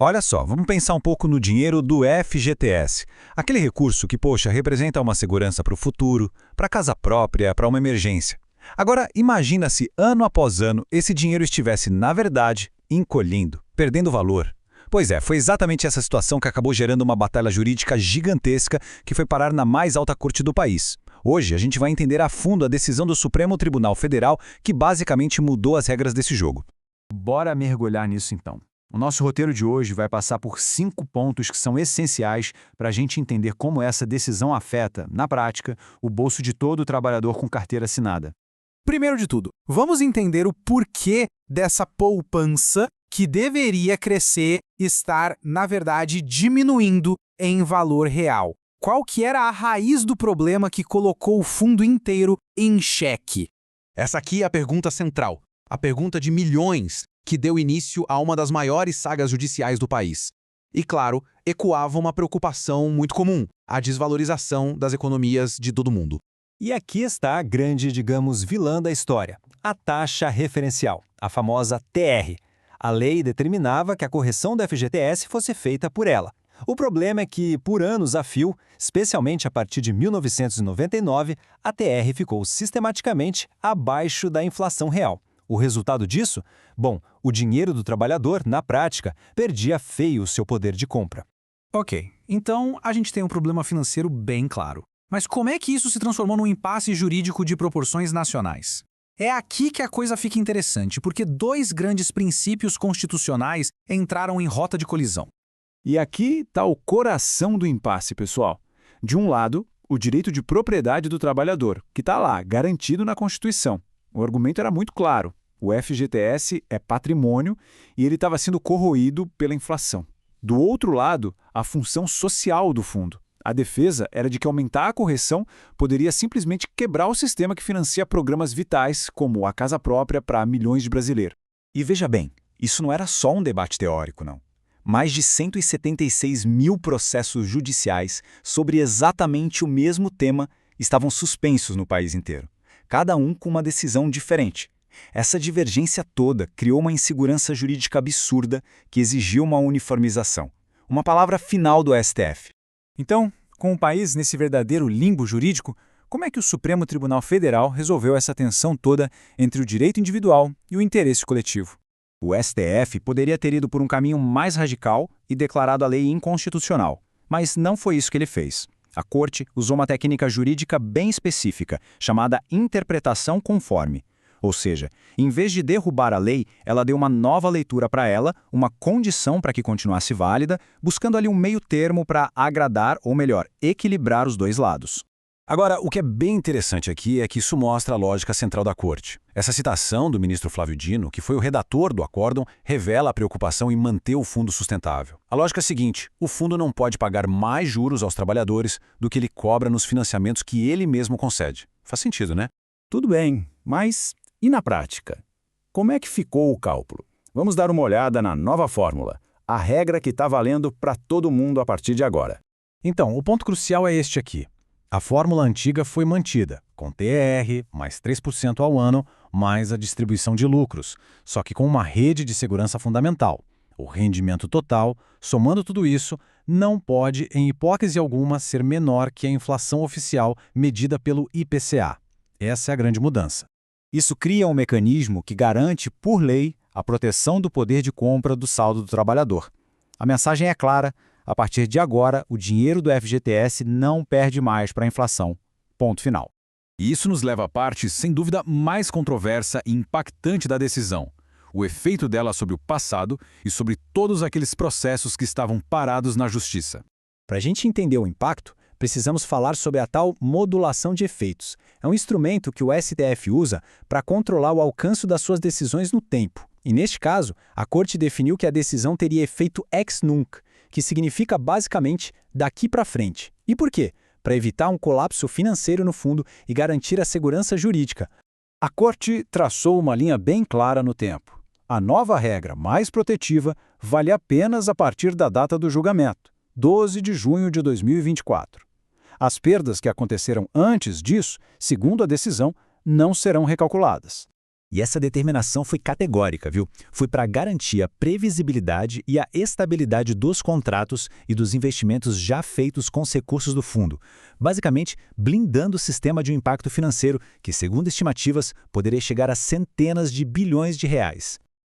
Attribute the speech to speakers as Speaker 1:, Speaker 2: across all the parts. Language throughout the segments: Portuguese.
Speaker 1: Olha só, vamos pensar um pouco no dinheiro do FGTS. Aquele recurso que, poxa, representa uma segurança para o futuro, para casa própria, para uma emergência. Agora, imagina se ano após ano esse dinheiro estivesse, na verdade, encolhendo, perdendo valor. Pois é, foi exatamente essa situação que acabou gerando uma batalha jurídica gigantesca que foi parar na mais alta corte do país. Hoje, a gente vai entender a fundo a decisão do Supremo Tribunal Federal que basicamente mudou as regras desse jogo.
Speaker 2: Bora mergulhar nisso então. O nosso roteiro de hoje vai passar por 5 pontos que são essenciais para a gente entender como essa decisão afeta, na prática, o bolso de todo trabalhador com carteira assinada.
Speaker 3: Primeiro de tudo, vamos entender o porquê dessa poupança que deveria crescer estar, na verdade, diminuindo em valor real. Qual que era a raiz do problema que colocou o fundo inteiro em xeque?
Speaker 4: Essa aqui é a pergunta central, a pergunta de milhões que deu início a uma das maiores sagas judiciais do país. E, claro, ecoava uma preocupação muito comum, a desvalorização das economias de todo mundo.
Speaker 5: E aqui está a grande, digamos, vilã da história, a taxa referencial, a famosa TR. A lei determinava que a correção da FGTS fosse feita por ela. O problema é que, por anos a fio, especialmente a partir de 1999, a TR ficou sistematicamente abaixo da inflação real. O resultado disso? Bom, o dinheiro do trabalhador, na prática, perdia feio o seu poder de compra.
Speaker 3: Ok, então a gente tem um problema financeiro bem claro. Mas como é que isso se transformou num impasse jurídico de proporções nacionais? É aqui que a coisa fica interessante, porque dois grandes princípios constitucionais entraram em rota de colisão.
Speaker 2: E aqui está o coração do impasse, pessoal. De um lado, o direito de propriedade do trabalhador, que está lá, garantido na Constituição. O argumento era muito claro. O FGTS é patrimônio e ele estava sendo corroído pela inflação. Do outro lado, a função social do fundo. A defesa era de que aumentar a correção poderia simplesmente quebrar o sistema que financia programas vitais, como a casa própria para milhões de brasileiros.
Speaker 1: E veja bem, isso não era só um debate teórico, não. Mais de 176 mil processos judiciais sobre exatamente o mesmo tema estavam suspensos no país inteiro, cada um com uma decisão diferente. Essa divergência toda criou uma insegurança jurídica absurda que exigiu uma uniformização. Uma palavra final do STF.
Speaker 3: Então, com o país nesse verdadeiro limbo jurídico, como é que o Supremo Tribunal Federal resolveu essa tensão toda entre o direito individual e o interesse coletivo?
Speaker 1: O STF poderia ter ido por um caminho mais radical e declarado a lei inconstitucional, mas não foi isso que ele fez. A Corte usou uma técnica jurídica bem específica, chamada interpretação conforme. Ou seja, em vez de derrubar a lei, ela deu uma nova leitura para ela, uma condição para que continuasse válida, buscando ali um meio termo para agradar, ou melhor, equilibrar os dois lados. Agora, o que é bem interessante aqui é que isso mostra a lógica central da Corte. Essa citação do ministro Flávio Dino, que foi o redator do acórdão, revela a preocupação em manter o fundo sustentável. A lógica é a seguinte: o fundo não pode pagar mais juros aos trabalhadores do que ele cobra nos financiamentos que ele mesmo concede. Faz sentido, né?
Speaker 2: Tudo bem, mas e na prática? Como é que ficou o cálculo? Vamos dar uma olhada na nova fórmula, a regra que está valendo para todo mundo a partir de agora.
Speaker 3: Então, o ponto crucial é este aqui. A fórmula antiga foi mantida, com TR, mais 3% ao ano, mais a distribuição de lucros, só que com uma rede de segurança fundamental. O rendimento total, somando tudo isso, não pode, em hipótese alguma, ser menor que a inflação oficial medida pelo IPCA. Essa é a grande mudança.
Speaker 1: Isso cria um mecanismo que garante, por lei, a proteção do poder de compra do saldo do trabalhador. A mensagem é clara: a partir de agora, o dinheiro do FGTS não perde mais para a inflação. Ponto final.
Speaker 4: E isso nos leva à parte, sem dúvida, mais controversa e impactante da decisão: o efeito dela sobre o passado e sobre todos aqueles processos que estavam parados na justiça.
Speaker 1: Para a gente entender o impacto, precisamos falar sobre a tal modulação de efeitos. É um instrumento que o STF usa para controlar o alcance das suas decisões no tempo. E neste caso, a Corte definiu que a decisão teria efeito ex nunc, que significa basicamente daqui para frente. E por quê? Para evitar um colapso financeiro no fundo e garantir a segurança jurídica.
Speaker 2: A Corte traçou uma linha bem clara no tempo. A nova regra mais protetiva vale apenas a partir da data do julgamento, 12 de junho de 2024. As perdas que aconteceram antes disso, segundo a decisão, não serão recalculadas.
Speaker 1: E essa determinação foi categórica, viu? Foi para garantir a previsibilidade e a estabilidade dos contratos e dos investimentos já feitos com os recursos do fundo, basicamente blindando o sistema de um impacto financeiro que, segundo estimativas, poderia chegar a centenas de bilhões de reais.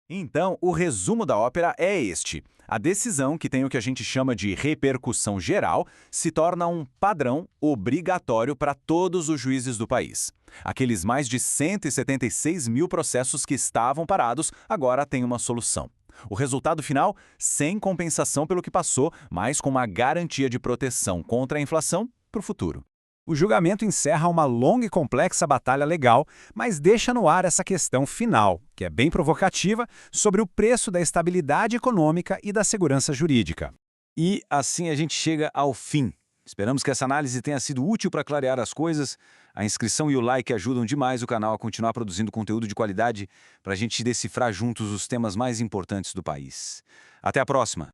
Speaker 2: Então, o resumo da ópera é este. A decisão, que tem o que a gente chama de repercussão geral, se torna um padrão obrigatório para todos os juízes do país. Aqueles mais de 176 mil processos que estavam parados agora têm uma solução. O resultado final, sem compensação pelo que passou, mas com uma garantia de proteção contra a inflação para o futuro. O julgamento encerra uma longa e complexa batalha legal, mas deixa no ar essa questão final, que é bem provocativa, sobre o preço da estabilidade econômica e da segurança jurídica. E assim a gente chega ao fim. Esperamos que essa análise tenha sido útil para clarear as coisas. A inscrição e o like ajudam demais o canal a continuar produzindo conteúdo de qualidade para a gente decifrar juntos os temas mais importantes do país. Até a próxima!